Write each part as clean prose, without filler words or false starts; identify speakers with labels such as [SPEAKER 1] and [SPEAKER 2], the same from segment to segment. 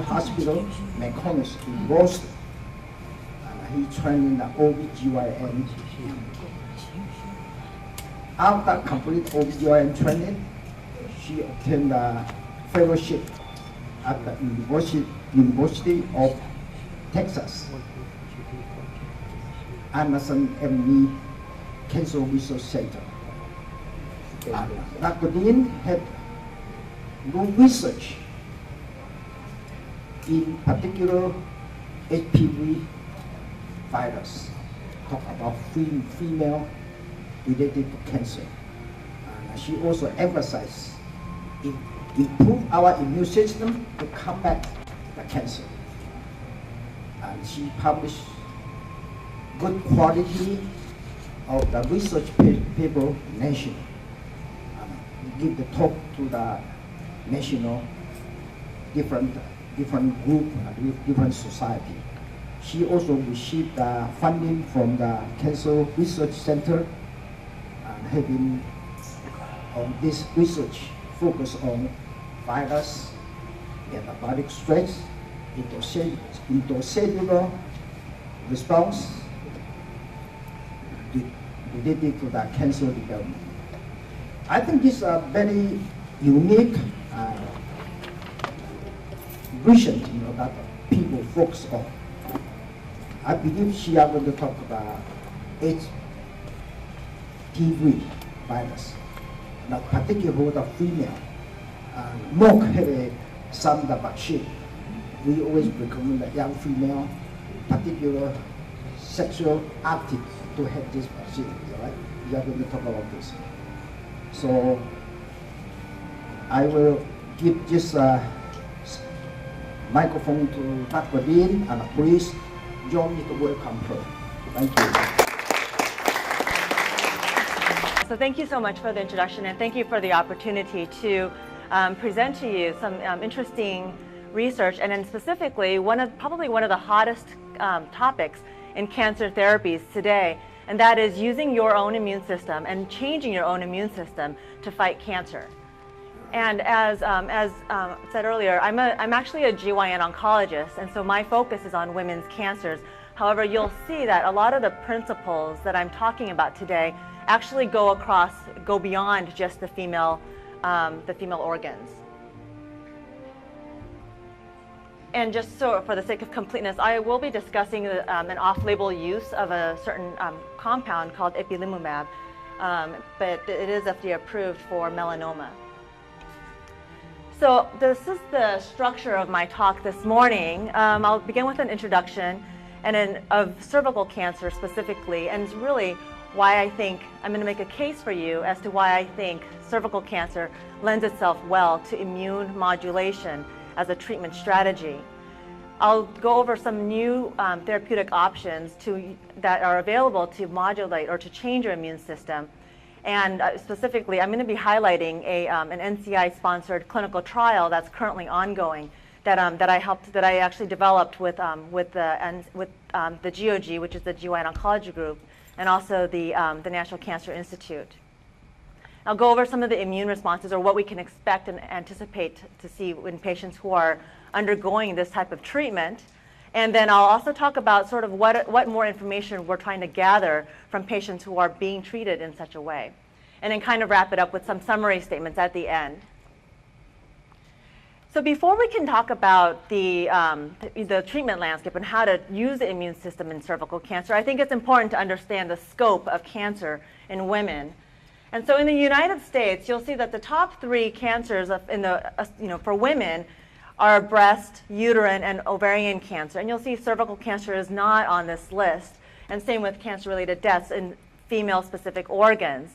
[SPEAKER 1] Hospital, McConnell's in Boston. He trained in the OBGYN. After complete OBGYN training, she obtained a fellowship at the University of Texas, Anderson MD Cancer Research Center. Dr. Dean had good research in particular HPV virus, talk about female related to cancer. She also emphasized improve our immune system to combat the cancer. And she published good quality of the research paper national. Give the talk to the national different group, different society. She also received funding from the Cancer Research Center, and having on this research focus on virus, metabolic stress, intracellular response related to the cancer development. I think this is a very unique vision, that people focus on. I believe she is going to talk about HPV virus, not particularly the female. More have some the vaccine. We always recommend the young female, particular sexual active, to have this vaccine. Right? We are going to talk about this. So I will give this microphone to Dr. Dean, and please join me to welcome her. Thank you.
[SPEAKER 2] So thank you so much for the introduction, and thank you for the opportunity to present to you some interesting research, and then specifically probably one of the hottest topics in cancer therapies today, and that is using your own immune system and changing your own immune system to fight cancer. And as said earlier, I'm actually a GYN oncologist, and so my focus is on women's cancers. However, you'll see that a lot of the principles that I'm talking about today actually go beyond just the female organs. And just so for the sake of completeness, I will be discussing an off-label use of a certain compound called ipilimumab, but it is FDA approved for melanoma. So this is the structure of my talk this morning. I'll begin with an introduction of cervical cancer specifically, and really why I think I'm going to make a case for you as to why I think cervical cancer lends itself well to immune modulation as a treatment strategy. I'll go over some new therapeutic options that are available to modulate or to change your immune system. And specifically, I'm going to be highlighting an NCI-sponsored clinical trial that's currently ongoing that I actually developed with the GOG, which is the GYN Oncology Group, and also the National Cancer Institute. I'll go over some of the immune responses, or what we can expect and anticipate to see in patients who are undergoing this type of treatment. And then I'll also talk about sort of what more information we're trying to gather from patients who are being treated in such a way. And then kind of wrap it up with some summary statements at the end. So before we can talk about the treatment landscape and how to use the immune system in cervical cancer, I think it's important to understand the scope of cancer in women. And so in the United States, you'll see that the top 3 cancers for women are breast, uterine, and ovarian cancer. And you'll see cervical cancer is not on this list, and same with cancer-related deaths in female-specific organs.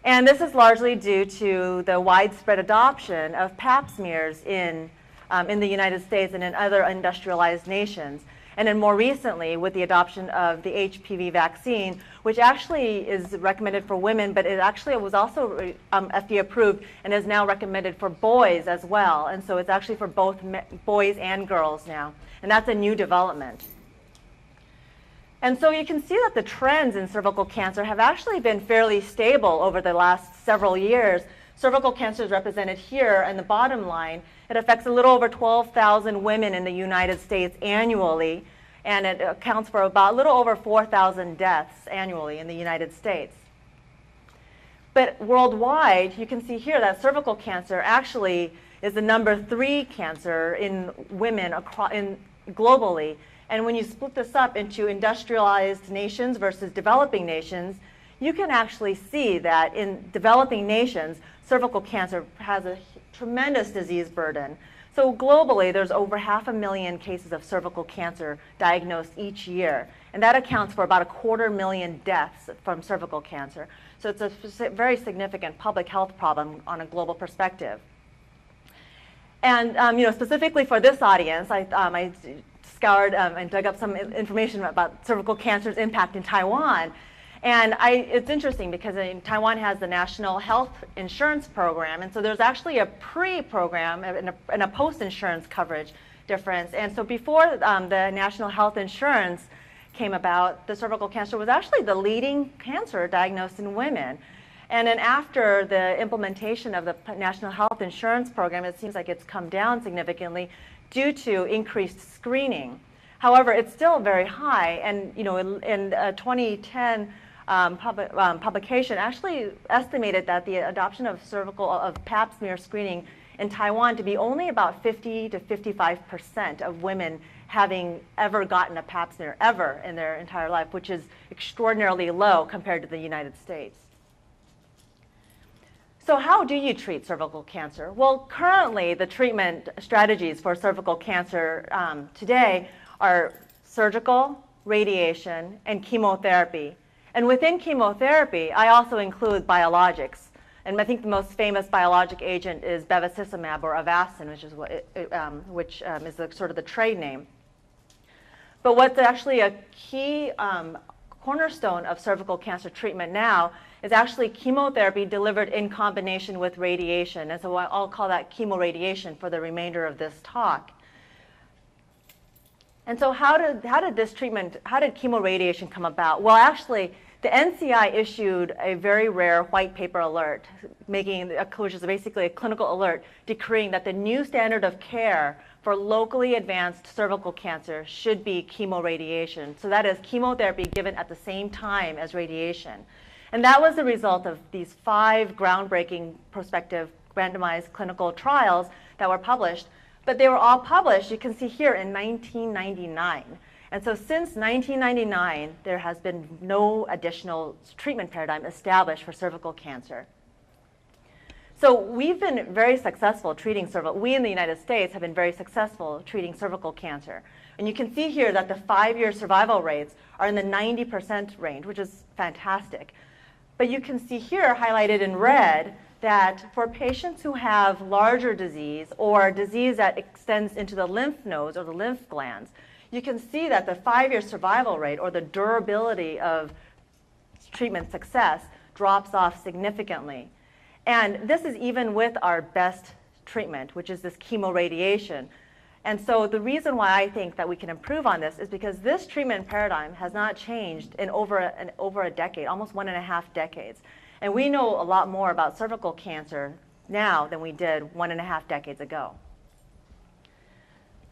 [SPEAKER 2] And this is largely due to the widespread adoption of pap smears in the United States and in other industrialized nations. And then more recently, with the adoption of the HPV vaccine, which actually is recommended for women, but it actually was also FDA approved and is now recommended for boys as well. And so it's actually for both boys and girls now. And that's a new development. And so you can see that the trends in cervical cancer have actually been fairly stable over the last several years. Cervical cancer is represented here in the bottom line. It affects a little over 12,000 women in the United States annually, and it accounts for about a little over 4,000 deaths annually in the United States. But worldwide, you can see here that cervical cancer actually is the #3 cancer in women globally. And when you split this up into industrialized nations versus developing nations, you can actually see that in developing nations, cervical cancer has a tremendous disease burden. So globally, there's over 500,000 cases of cervical cancer diagnosed each year. And that accounts for about 250,000 deaths from cervical cancer. So it's a very significant public health problem on a global perspective. And specifically for this audience, I scoured and dug up some information about cervical cancer's impact in Taiwan. And it's interesting because Taiwan has the National Health Insurance Program, and so there's actually a pre-program and a post-insurance coverage difference. And so before the National Health Insurance came about, the cervical cancer was actually the leading cancer diagnosed in women. And then after the implementation of the National Health Insurance Program, it seems like it's come down significantly due to increased screening. However, it's still very high, and in 2010 publication actually estimated that the adoption of pap smear screening in Taiwan to be only about 50 to 55% of women having ever gotten a pap smear ever in their entire life, which is extraordinarily low compared to the United States. So how do you treat cervical cancer? Well, currently the treatment strategies for cervical cancer today are surgical, radiation, and chemotherapy. And within chemotherapy, I also include biologics. And I think the most famous biologic agent is bevacizumab or Avastin, which is sort of the trade name. But what's actually a key cornerstone of cervical cancer treatment now is actually chemotherapy delivered in combination with radiation. And so I'll call that chemoradiation for the remainder of this talk. And so how did chemoradiation come about? Well, actually, the NCI issued a very rare white paper alert, which is basically a clinical alert, decreeing that the new standard of care for locally advanced cervical cancer should be chemoradiation. So that is chemotherapy given at the same time as radiation. And that was the result of these 5 groundbreaking prospective randomized clinical trials that were published. But they were all published, you can see here, in 1999. And so since 1999, there has been no additional treatment paradigm established for cervical cancer. So we've been very successful treating we in the United States have been very successful treating cervical cancer. And you can see here that the 5-year survival rates are in the 90% range, which is fantastic. But you can see here, highlighted in red, that for patients who have larger disease or disease that extends into the lymph nodes or the lymph glands, you can see that the 5-year survival rate or the durability of treatment success drops off significantly. And this is even with our best treatment, which is this chemoradiation. And so the reason why I think that we can improve on this is because this treatment paradigm has not changed in over a decade, almost 1.5 decades. And we know a lot more about cervical cancer now than we did 1.5 decades ago.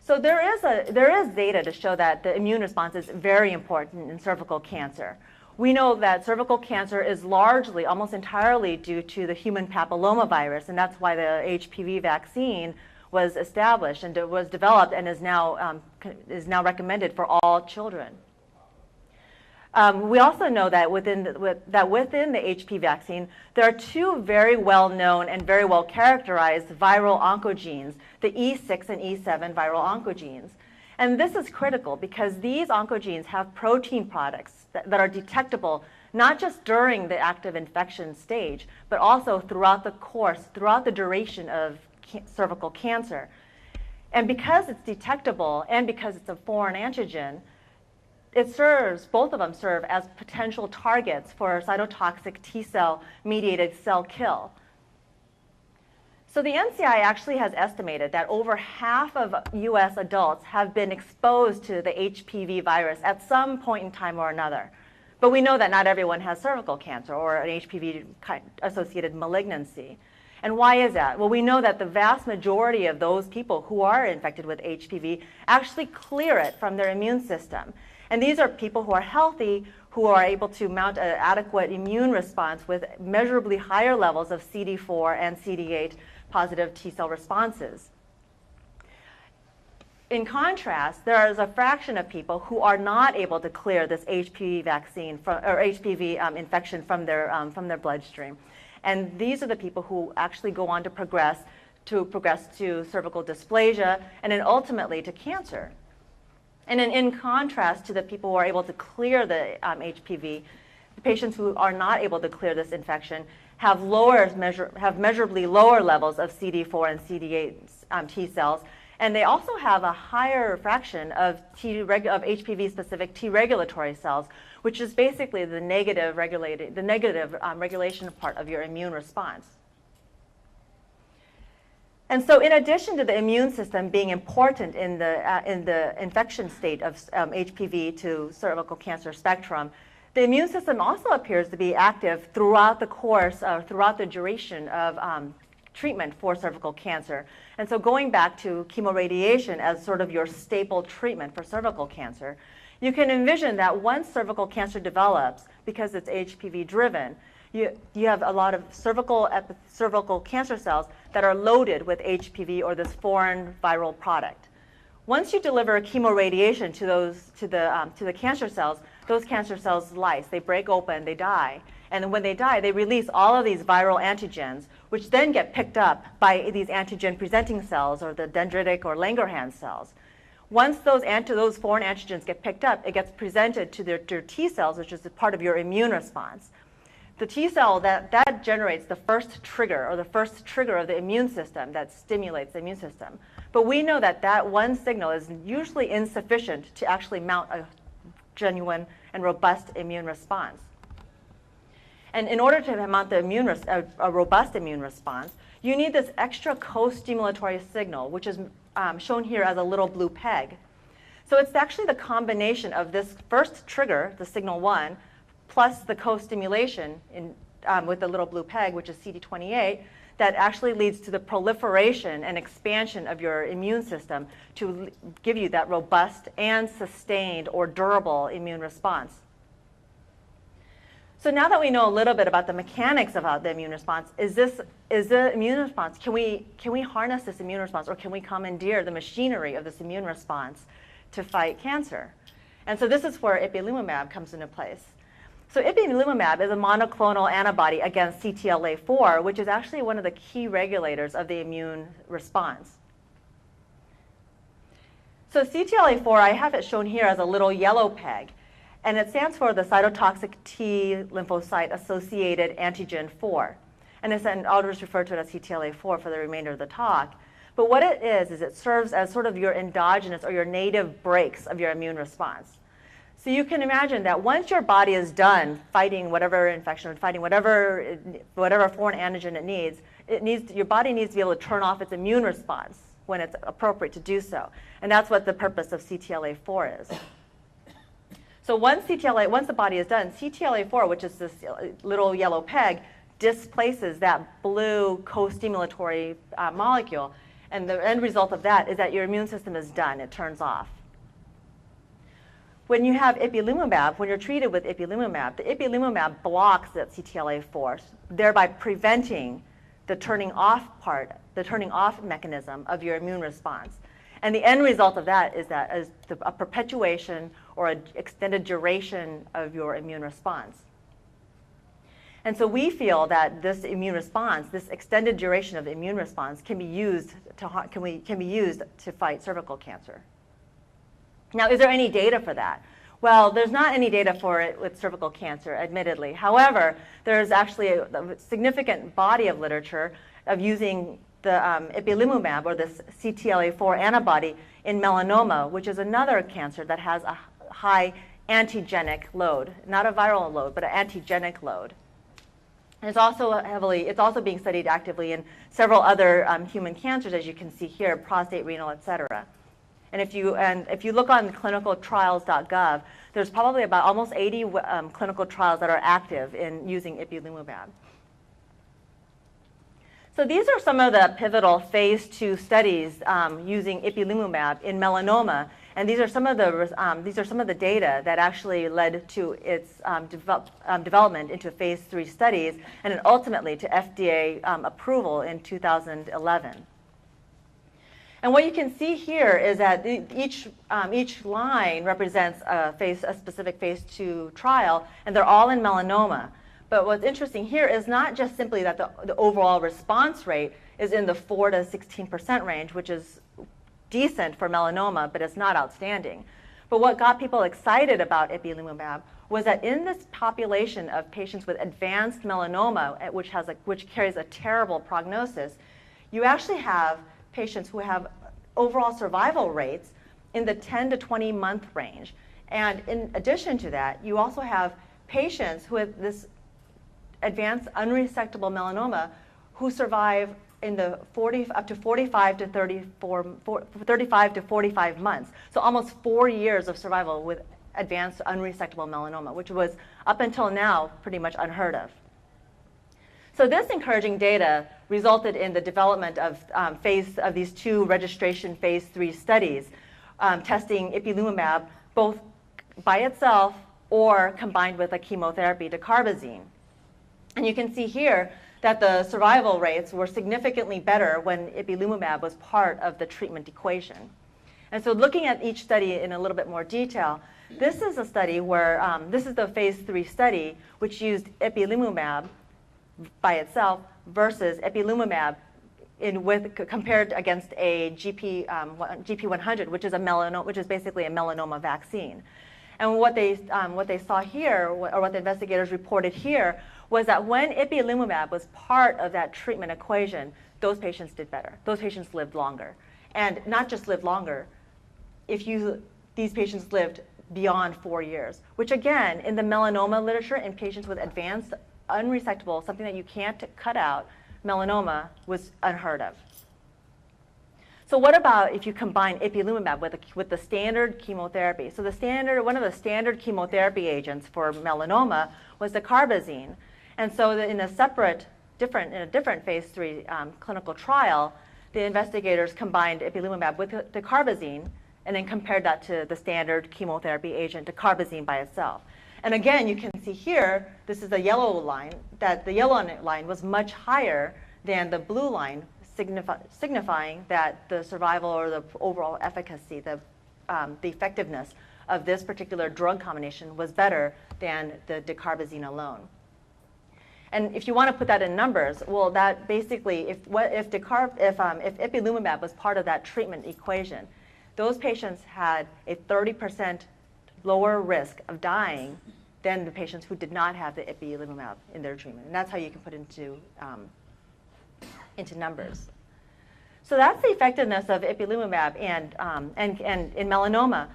[SPEAKER 2] So there is data to show that the immune response is very important in cervical cancer. We know that cervical cancer is largely, almost entirely, due to the human papillomavirus, and that's why the HPV vaccine was established and was developed and is now recommended for all children. We also know that within the HPV vaccine, there are 2 very well-known and very well-characterized viral oncogenes, the E6 and E7 viral oncogenes. And this is critical because these oncogenes have protein products that are detectable not just during the active infection stage, but also throughout the duration of cervical cancer. And because it's detectable and because it's a foreign antigen, both of them serve as potential targets for cytotoxic T-cell mediated cell kill. So the NCI actually has estimated that over half of US adults have been exposed to the HPV virus at some point in time or another. But we know that not everyone has cervical cancer or an HPV-associated malignancy. And why is that? Well, we know that the vast majority of those people who are infected with HPV actually clear it from their immune system. And these are people who are healthy, who are able to mount an adequate immune response with measurably higher levels of CD4 and CD8 positive T-cell responses. In contrast, there is a fraction of people who are not able to clear this HPV vaccine or HPV infection from their bloodstream. And these are the people who actually go on to progress to cervical dysplasia and then ultimately to cancer. And then in contrast to the people who are able to clear the HPV, the patients who are not able to clear this infection have measurably lower levels of CD4 and CD8 T cells, and they also have a higher fraction of HPV-specific T regulatory cells, which is basically the negative regulation part of your immune response. And so in addition to the immune system being important in the infection state of HPV to cervical cancer spectrum, the immune system also appears to be active throughout the course, throughout the duration of treatment for cervical cancer. And so going back to chemoradiation as sort of your staple treatment for cervical cancer, you can envision that once cervical cancer develops, because it's HPV driven, you have a lot of cervical cancer cells that are loaded with HPV or this foreign viral product. Once you deliver chemoradiation to the cancer cells, those cancer cells lyse, they break open, they die. And when they die, they release all of these viral antigens, which then get picked up by these antigen-presenting cells or the dendritic or Langerhans cells. Once those foreign antigens get picked up, it gets presented to their T cells, which is a part of your immune response. The T cell, that generates the first trigger, or the first trigger of the immune system that stimulates the immune system. But we know that that one signal is usually insufficient to actually mount a genuine and robust immune response. And in order to mount a robust immune response, you need this extra co-stimulatory signal, which is shown here as a little blue peg. So it's actually the combination of this first trigger, the signal 1, plus the co-stimulation with the little blue peg, which is CD28, that actually leads to the proliferation and expansion of your immune system to give you that robust and sustained or durable immune response. So now that we know a little bit about the mechanics of how the immune response, is the immune response, can we harness this immune response, or can we commandeer the machinery of this immune response to fight cancer? And so this is where ipilimumab comes into place. So ipilimumab is a monoclonal antibody against CTLA-4, which is actually one of the key regulators of the immune response. So CTLA-4, I have it shown here as a little yellow peg, and it stands for the cytotoxic T lymphocyte associated antigen 4. And I'll just refer to it as CTLA-4 for the remainder of the talk. But what it is it serves as sort of your endogenous or your native brakes of your immune response. So you can imagine that once your body is done fighting whatever infection, fighting whatever foreign antigen it needs, your body needs to be able to turn off its immune response when it's appropriate to do so. And that's what the purpose of CTLA-4 is. So once the body is done, CTLA-4, which is this little yellow peg, displaces that blue co-stimulatory molecule. And the end result of that is that your immune system is done. It turns off. When you have ipilimumab, when you're treated with ipilimumab, the ipilimumab blocks that CTLA-4, thereby preventing the turning off mechanism of your immune response. And the end result of that is a perpetuation or an extended duration of your immune response. And so we feel that this immune response, this extended duration of the immune response, can be used to fight cervical cancer. Now, is there any data for that? Well, there's not any data for it with cervical cancer, admittedly. However, there's actually a significant body of literature of using the ipilimumab, or this CTLA-4 antibody, in melanoma, which is another cancer that has a high antigenic load, not a viral load, but an antigenic load. And it's also being studied actively in several other human cancers, as you can see here, prostate, renal, et cetera. And if you look on clinicaltrials.gov, there's probably about almost 80 clinical trials that are active in using ipilimumab. So these are some of the pivotal phase 2 studies using ipilimumab in melanoma, and these are some of the data that actually led to its development into phase 3 studies, and then ultimately to FDA approval in 2011. And what you can see here is that each line represents a specific phase 2 trial, and they're all in melanoma. But what's interesting here is not just simply that the overall response rate is in the 4 to 16% range, which is decent for melanoma, but it's not outstanding. But what got people excited about ipilimumab was that in this population of patients with advanced melanoma, which carries a terrible prognosis, you actually have patients who have overall survival rates in the 10 to 20 month range. And in addition to that, you also have patients who have this advanced unresectable melanoma who survive in the 35 to 45 months. So almost 4 years of survival with advanced unresectable melanoma, which was up until now pretty much unheard of. So this encouraging data resulted in the development of these 2 registration phase 3 studies testing ipilimumab both by itself or combined with a chemotherapy, dacarbazine. And you can see here that the survival rates were significantly better when ipilimumab was part of the treatment equation. And so looking at each study in a little bit more detail, this is a study where, this is the phase 3 study, which used ipilimumab by itself versus ipilimumab compared against a GP100, which is basically a melanoma vaccine. And what they saw here, or what the investigators reported here, was that when ipilimumab was part of that treatment equation, those patients did better. Those patients lived longer. And not just lived longer, these patients lived beyond 4 years, which again, in the melanoma literature, in patients with advanced unresectable, something that you can't cut out, melanoma, was unheard of. So what about if you combine ipilimumab with the standard chemotherapy? So one of the standard chemotherapy agents for melanoma was dacarbazine. And so in a different phase 3 clinical trial, the investigators combined ipilimumab with dacarbazine and then compared that to the standard chemotherapy agent, dacarbazine by itself. And again, you can see here, this is the yellow line, that the yellow line was much higher than the blue line, signifying that the survival or the overall efficacy, the effectiveness of this particular drug combination was better than the dacarbazine alone. And if you want to put that in numbers, well, that basically, if ipilimumab was part of that treatment equation, those patients had a 30% lower risk of dying than the patients who did not have the ipilimumab in their treatment. And that's how you can put into numbers. So that's the effectiveness of ipilimumab and in melanoma.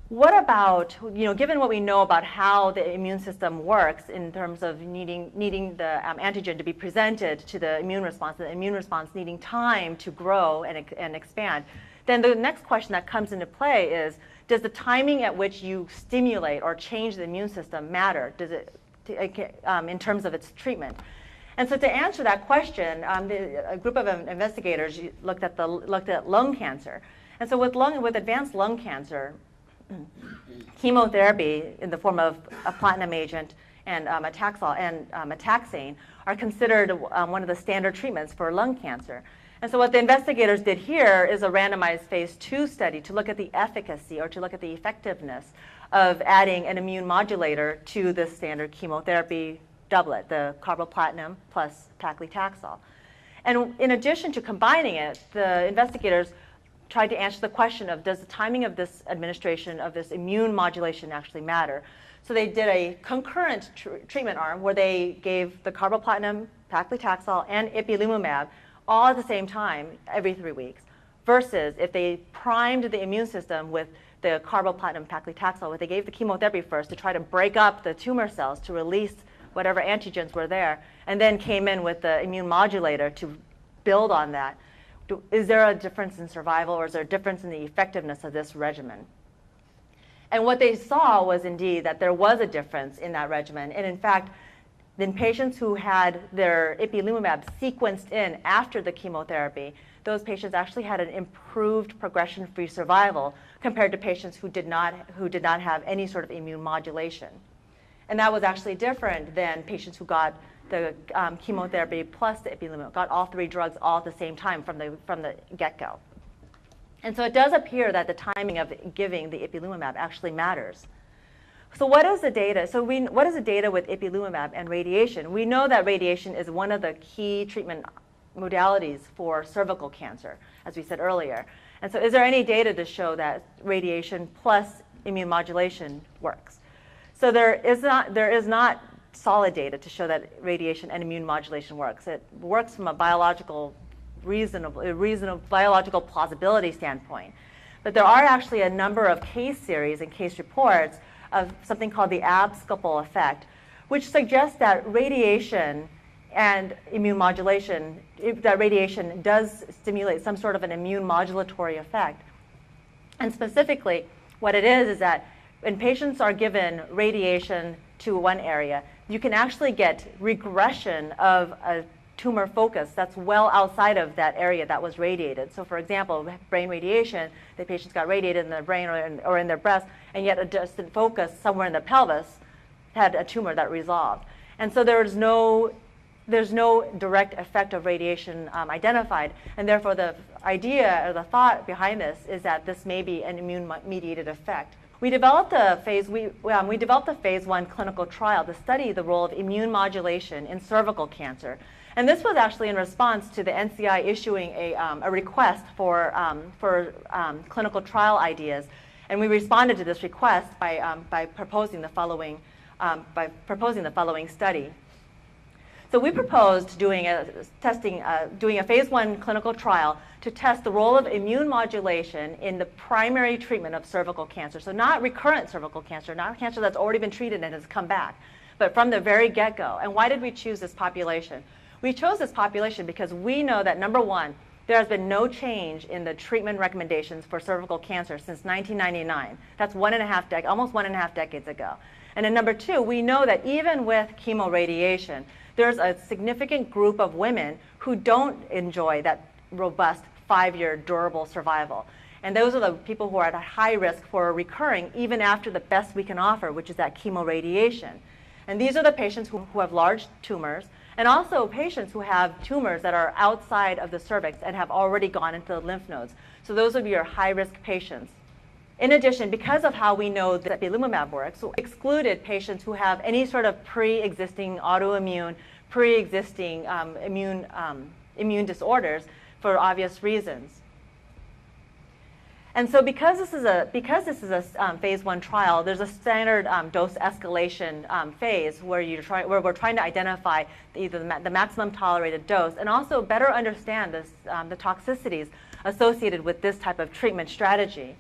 [SPEAKER 2] What about, given what we know about how the immune system works in terms of needing the antigen to be presented to the immune response, the immune response needing time to grow and expand, then the next question that comes into play is, does the timing at which you stimulate or change the immune system matter? Does it, in terms of its treatment? And so to answer that question, a group of investigators looked at lung cancer. And so with advanced lung cancer, chemotherapy in the form of a platinum agent and a taxane are considered one of the standard treatments for lung cancer. And so what the investigators did here is a randomized phase 2 study to look at the efficacy or to look at the effectiveness of adding an immune modulator to the standard chemotherapy doublet, the carboplatin plus paclitaxel. And in addition to combining it, the investigators tried to answer the question of, does the timing of this administration of this immune modulation actually matter? So they did a concurrent treatment arm where they gave the carboplatin, paclitaxel, and ipilimumab all at the same time every 3 weeks, versus if they primed the immune system with the carboplatin paclitaxel, where they gave the chemotherapy first to try to break up the tumor cells to release whatever antigens were there, and then came in with the immune modulator to build on that. Is there a difference in survival, or is there a difference in the effectiveness of this regimen? And what they saw was indeed that there was a difference in that regimen. And in fact, in patients who had their ipilimumab sequenced in after the chemotherapy, those patients actually had an improved progression-free survival compared to patients who did not have any sort of immune modulation. And that was actually different than patients who got the chemotherapy plus the ipilimumab, got all 3 drugs all at the same time from the get-go. And so it does appear that the timing of giving the ipilimumab actually matters. So what is the data? What is the data with ipilimumab and radiation? We know that radiation is one of the key treatment modalities for cervical cancer, as we said earlier. And so is there any data to show that radiation plus immune modulation works? So there is not solid data to show that radiation and immune modulation works. It works from a biological biological plausibility standpoint. But there are actually a number of case series and case reports of something called the abscopal effect, which suggests that radiation and immune modulation, that radiation does stimulate some sort of an immune modulatory effect. And specifically, what it is that when patients are given radiation to one area, you can actually get regression of a tumor focus that's well outside of that area that was radiated. So for example, brain radiation, the patients got radiated in their brain or in their breast, and yet a distant focus somewhere in the pelvis had a tumor that resolved. And so there's no direct effect of radiation identified, and therefore the idea or the thought behind this is that this may be an immune-mediated effect. We developed a phase 1 clinical trial to study the role of immune modulation in cervical cancer. And this was actually in response to the NCI issuing a request for clinical trial ideas. And we responded to this request by proposing the following study. So we proposed doing a phase 1 clinical trial to test the role of immune modulation in the primary treatment of cervical cancer. So not recurrent cervical cancer, not cancer that's already been treated and has come back, but from the very get-go. And why did we choose this population? We chose this population because we know that, number one, there has been no change in the treatment recommendations for cervical cancer since 1999. That's almost 1.5 decades ago. And then number two, we know that even with chemoradiation, there's a significant group of women who don't enjoy that robust 5-year durable survival. And those are the people who are at a high risk for recurring even after the best we can offer, which is that chemoradiation. And these are the patients who have large tumors, and also patients who have tumors that are outside of the cervix and have already gone into the lymph nodes. So those would be your high-risk patients. In addition, because of how we know that ipilimumab works, we excluded patients who have any sort of pre-existing autoimmune, pre-existing immune disorders for obvious reasons. And so because this is a phase 1 trial, there's a standard dose escalation phase where we're trying to identify either the maximum tolerated dose and also better understand the toxicities associated with this type of treatment strategy.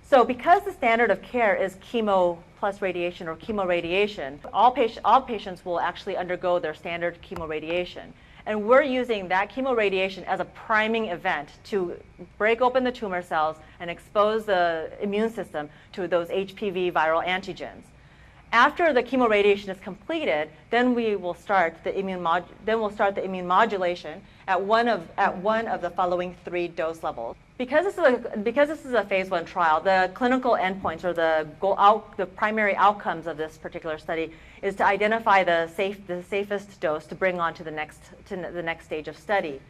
[SPEAKER 2] So because the standard of care is chemo plus radiation or chemoradiation, all patients will actually undergo their standard chemoradiation. And we're using that chemoradiation as a priming event to break open the tumor cells and expose the immune system to those HPV viral antigens. After the chemoradiation is completed, then we will start the immune modulation at one of the following 3 dose levels. Because this is a phase 1 trial, the clinical endpoints or the primary outcomes of this particular study is to identify the safest dose to bring on to the next stage of study.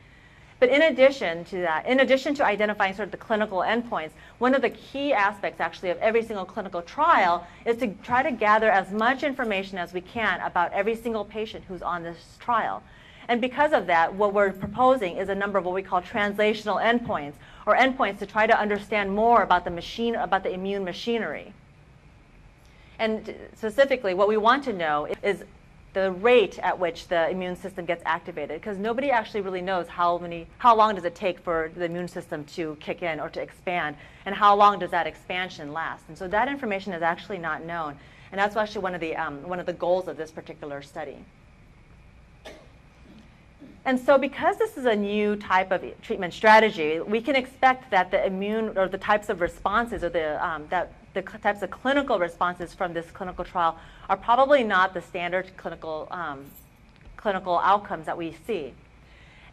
[SPEAKER 2] But in addition to that, in addition to identifying sort of the clinical endpoints, one of the key aspects actually of every single clinical trial is to try to gather as much information as we can about every single patient who's on this trial. And because of that, what we're proposing is a number of what we call translational endpoints, or endpoints to try to understand more about the immune machinery. And specifically, what we want to know is the rate at which the immune system gets activated, because nobody actually really knows how long does it take for the immune system to kick in or to expand, and how long does that expansion last. And so that information is actually not known, and that's actually one of the goals of this particular study. And so because this is a new type of treatment strategy, we can expect that the immune, or the types of responses, or the types of clinical responses from this clinical trial are probably not the standard clinical outcomes that we see.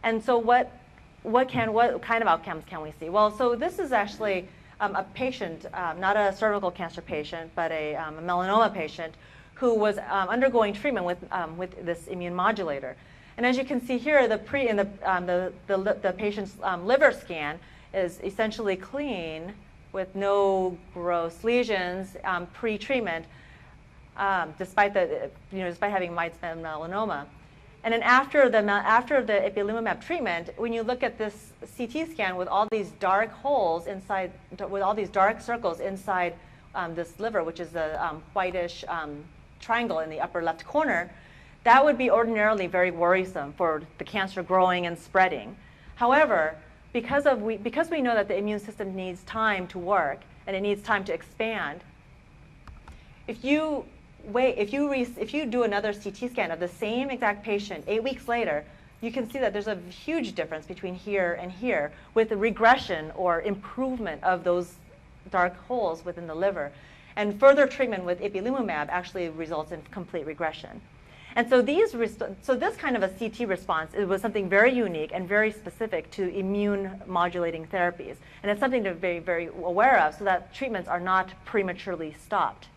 [SPEAKER 2] And so what kind of outcomes can we see? Well, so this is actually a patient, not a cervical cancer patient, but a melanoma patient who was undergoing treatment with this immune modulator. And as you can see here, the patient's liver scan is essentially clean with no gross lesions pre-treatment, despite having widespread melanoma. And then after the ipilimumab treatment, when you look at this CT scan with all these dark holes inside, with all these dark circles inside this liver, which is the whitish triangle in the upper left corner, that would be ordinarily very worrisome for the cancer growing and spreading. However, because we know that the immune system needs time to work and it needs time to expand, if you do another CT scan of the same exact patient 8 weeks later, you can see that there's a huge difference between here and here, with the regression or improvement of those dark holes within the liver. And further treatment with ipilimumab actually results in complete regression. And so this kind of a CT response, it was something very unique and very specific to immune modulating therapies. And it's something to be very, very aware of, so that treatments are not prematurely stopped.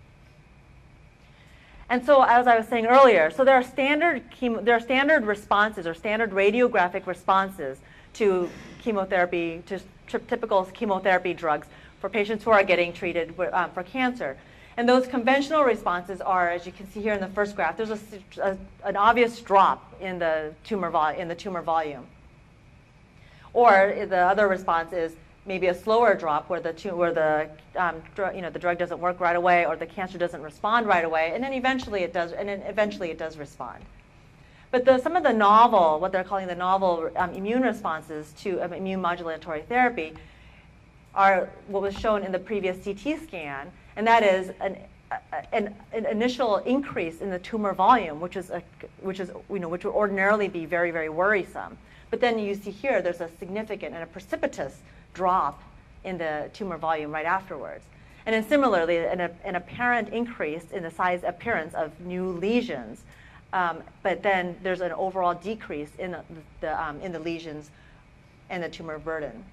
[SPEAKER 2] And so, as I was saying earlier, so there are standard responses, or standard radiographic responses to chemotherapy, to typical chemotherapy drugs for patients who are getting treated for cancer. And those conventional responses are, as you can see here in the first graph, there's an obvious drop in the tumor volume. Or the other response is maybe a slower drop where the drug doesn't work right away, or the cancer doesn't respond right away, and then eventually it does respond. But some of the novel, what they're calling the novel immune responses to immune modulatory therapy, are what was shown in the previous CT scan, and that is an initial increase in the tumor volume, which would ordinarily be very, very worrisome. But then you see here, there's a significant and a precipitous drop in the tumor volume right afterwards. And then similarly, an apparent increase in the appearance of new lesions, but then there's an overall decrease in the lesions and the tumor burden.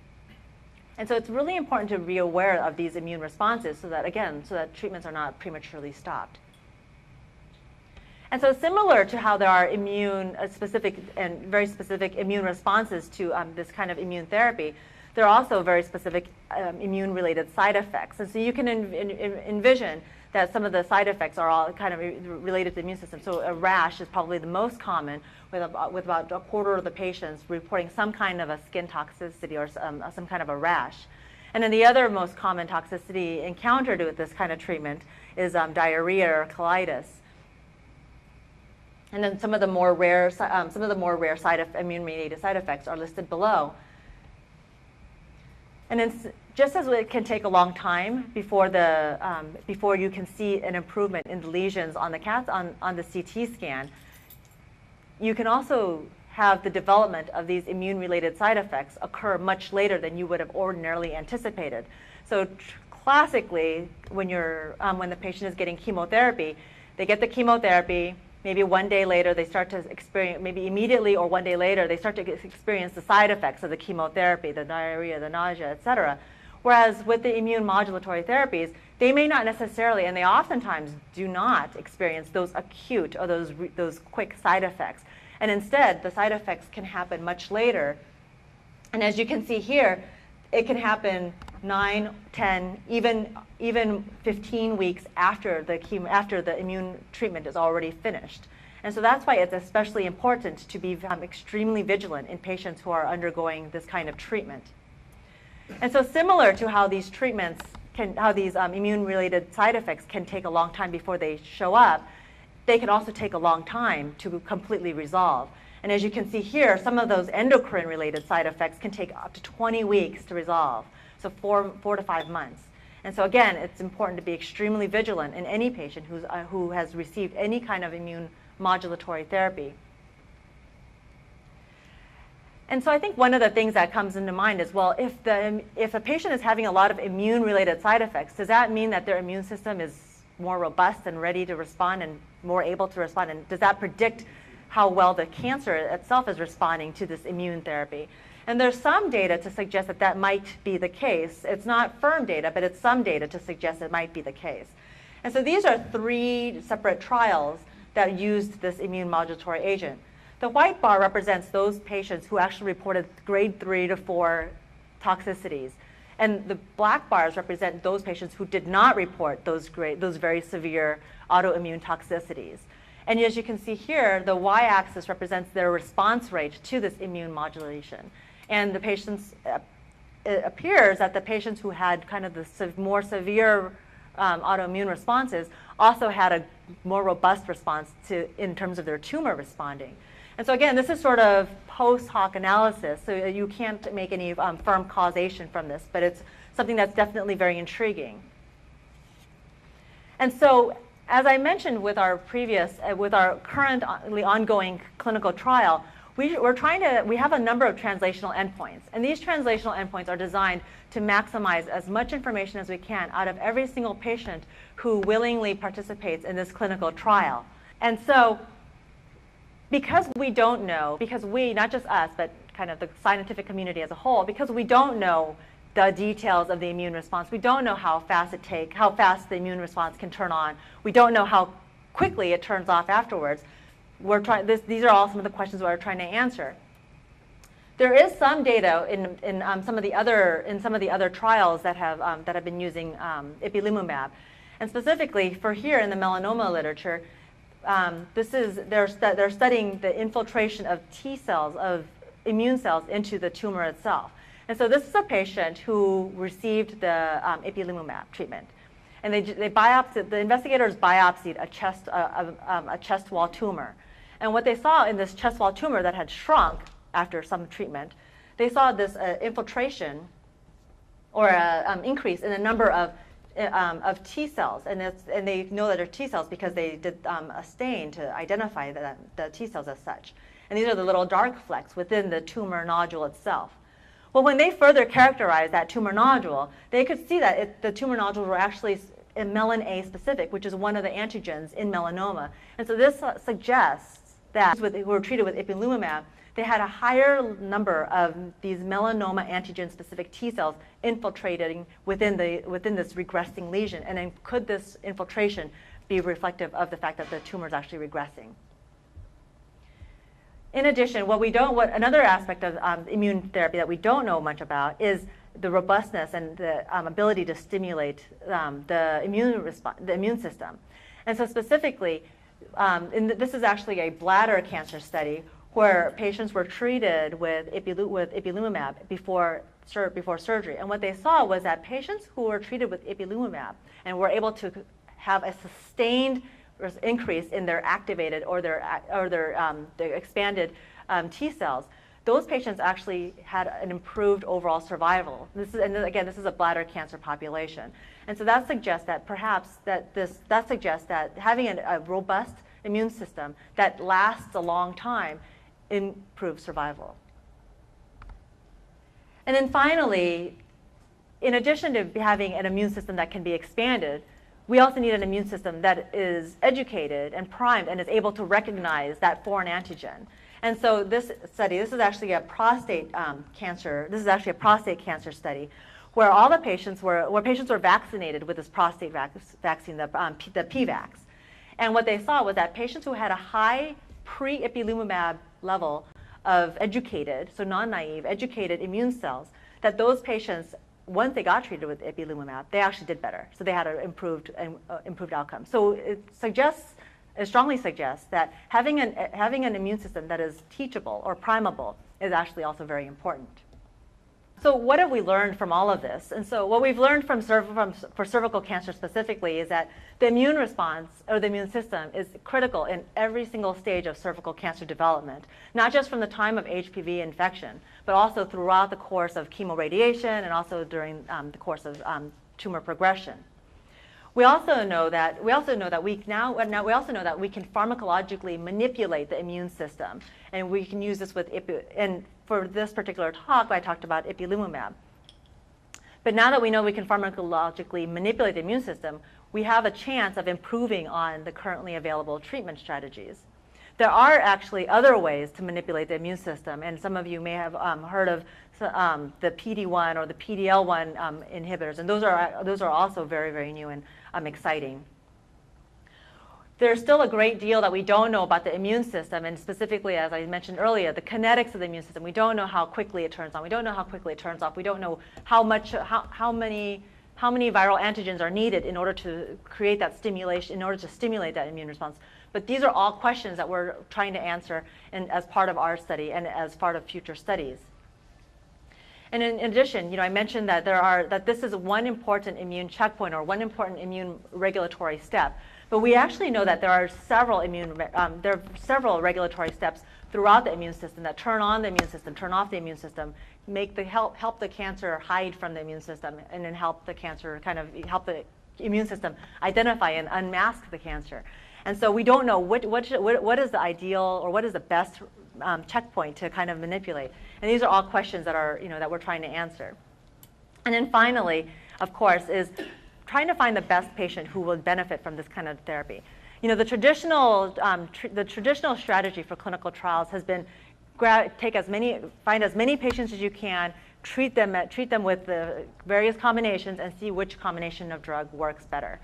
[SPEAKER 2] And so it's really important to be aware of these immune responses so that treatments are not prematurely stopped. And so similar to how there are specific and very specific immune responses to this kind of immune therapy, there are also very specific immune-related side effects. And so you can envision that some of the side effects are all kind of related to the immune system. So a rash is probably the most common, with about a quarter of the patients reporting some kind of a skin toxicity or some kind of a rash. And then the other most common toxicity encountered with this kind of treatment is diarrhea or colitis. And then some of the more rare immune-mediated side effects are listed below. And then, just as it can take a long time before you can see an improvement in the lesions on the CT scan, you can also have the development of these immune-related side effects occur much later than you would have ordinarily anticipated. So classically, when the patient is getting chemotherapy, they get the chemotherapy. Maybe one day later, they start to experience, maybe immediately or one day later, they start to experience the side effects of the chemotherapy, the diarrhea, the nausea, et cetera. Whereas with the immune modulatory therapies, they may not necessarily, and they oftentimes do not experience those acute or those quick side effects. And instead, the side effects can happen much later. And as you can see here, it can happen 9, 10, even 15 weeks after the immune treatment is already finished. And so that's why it's especially important to be extremely vigilant in patients who are undergoing this kind of treatment. And so similar to how these treatments immune-related side effects can take a long time before they show up, they can also take a long time to completely resolve. And as you can see here, some of those endocrine-related side effects can take up to 20 weeks to resolve, so 4 to 5 months. And so again, it's important to be extremely vigilant in any patient who has received any kind of immune modulatory therapy. And so I think one of the things that comes into mind is, well, if a patient is having a lot of immune-related side effects, does that mean that their immune system is more robust and ready to respond and more able to respond? And does that predict how well the cancer itself is responding to this immune therapy? And there's some data to suggest that that might be the case. It's not firm data, but it's some data to suggest it might be the case. And so these are 3 separate trials that used this immune modulatory agent. The white bar represents those patients who actually reported grade 3 to 4 toxicities. And the black bars represent those patients who did not report those very severe autoimmune toxicities. And as you can see here, the y-axis represents their response rate to this immune modulation. And the patients, it appears that the patients who had kind of the more severe autoimmune responses also had a more robust response in terms of their tumor responding. And so again, this is sort of post hoc analysis, so you can't make any firm causation from this, but it's something that's definitely very intriguing. And so, as I mentioned with our currently ongoing clinical trial, we have a number of translational endpoints. And these translational endpoints are designed to maximize as much information as we can out of every single patient who willingly participates in this clinical trial. And so, because we don't know, because we, not just us, but kind of the scientific community as a whole, because we don't know the details of the immune response, we don't know how fast the immune response can turn on, we don't know how quickly it turns off afterwards, these are all some of the questions we're trying to answer. There is some data in some of the other trials that have been using ipilimumab, and specifically for here in the melanoma literature, they're studying the infiltration of T cells, of immune cells, into the tumor itself. And so this is a patient who received the ipilimumab treatment, and the investigators biopsied a chest wall tumor. And what they saw in this chest wall tumor that had shrunk after some treatment, they saw this infiltration or increase in the number of T cells, and they know that they're T cells because they did a stain to identify the T cells as such. And these are the little dark flecks within the tumor nodule itself. Well, when they further characterized that tumor nodule, they could see that the tumor nodules were actually melon A specific, which is one of the antigens in melanoma. And so this suggests that who were treated with ipilimumab, they had a higher number of these melanoma antigen-specific T cells infiltrating within this regressing lesion. And then could this infiltration be reflective of the fact that the tumor is actually regressing? In addition, another aspect of immune therapy that we don't know much about is the robustness and the ability to stimulate the immune system. And so specifically, this is actually a bladder cancer study where patients were treated with ipilimumab before surgery. And what they saw was that patients who were treated with ipilimumab and were able to have a sustained increase in their activated or their expanded T cells, those patients actually had an improved overall survival. This is a bladder cancer population. And so that suggests that having a robust immune system that lasts a long time improves survival. And then finally, in addition to having an immune system that can be expanded, we also need an immune system that is educated and primed and is able to recognize that foreign antigen. And so this is actually a prostate cancer study where all the patients were vaccinated with this prostate vaccine, the PVAX. And what they saw was that patients who had a high pre-ipilimumab level of educated, so non-naive, educated immune cells, that those patients, once they got treated with ipilimumab, they actually did better. So they had an improved outcome. So it strongly suggests that having an immune system that is teachable or primable is actually also very important. So what have we learned from all of this? And so what we've learned for cervical cancer specifically is that the immune response, or the immune system, is critical in every single stage of cervical cancer development, not just from the time of HPV infection, but also throughout the course of chemoradiation and also during the course of tumor progression. We also know that we can pharmacologically manipulate the immune system, and we can use this with and for this particular talk, I talked about ipilimumab. But now that we know we can pharmacologically manipulate the immune system, we have a chance of improving on the currently available treatment strategies. There are actually other ways to manipulate the immune system, and some of you may have heard of the PD-1 or the PD-L1 inhibitors, and those are also very, very new and exciting. There's still a great deal that we don't know about the immune system, and specifically, as I mentioned earlier, the kinetics of the immune system. We don't know how quickly it turns on. We don't know how quickly it turns off. We don't know how many viral antigens are needed in order to create that stimulation, in order to stimulate that immune response. But these are all questions that we're trying to answer as part of our study and as part of future studies. And in addition, I mentioned that that this is one important immune checkpoint or one important immune regulatory step. But we actually know that there are several regulatory steps throughout the immune system that turn on the immune system, turn off the immune system, help the cancer hide from the immune system, and then help the immune system identify and unmask the cancer. And so we don't know what is the ideal or what is the best checkpoint to kind of manipulate. And these are all questions that are that we're trying to answer. And then finally, of course, is trying to find the best patient who will benefit from this kind of therapy. The traditional strategy for clinical trials has been find as many patients as you can, treat them with the various combinations, and see which combination of drug works better.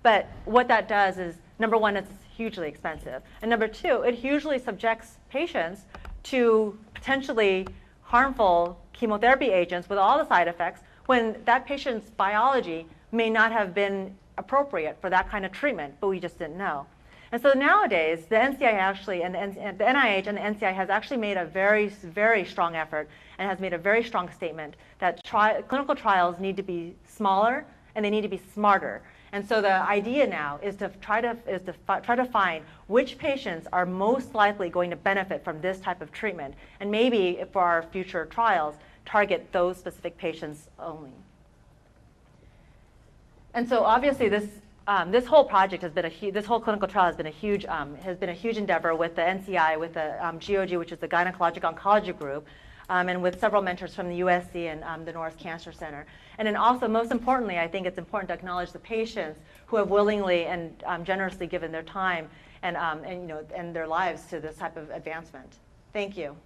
[SPEAKER 2] But what that does is, number one, it's hugely expensive, and number two, it hugely subjects patients to potentially harmful chemotherapy agents with all the side effects when that patient's biology may not have been appropriate for that kind of treatment, but we just didn't know. And so nowadays, the NCI actually, and the NIH and the NCI has actually made a very, very strong effort and has made a very strong statement that clinical trials need to be smaller and they need to be smarter. And so the idea now is to try to find which patients are most likely going to benefit from this type of treatment, and maybe for our future trials, target those specific patients only. And so obviously this whole project has been this whole clinical trial has been a huge endeavor with the NCI, with the GOG, which is the Gynecologic Oncology Group, and with several mentors from the USC and the Norris Cancer Center. And then also, most importantly, I think it's important to acknowledge the patients who have willingly and generously given their time and their lives to this type of advancement. Thank you.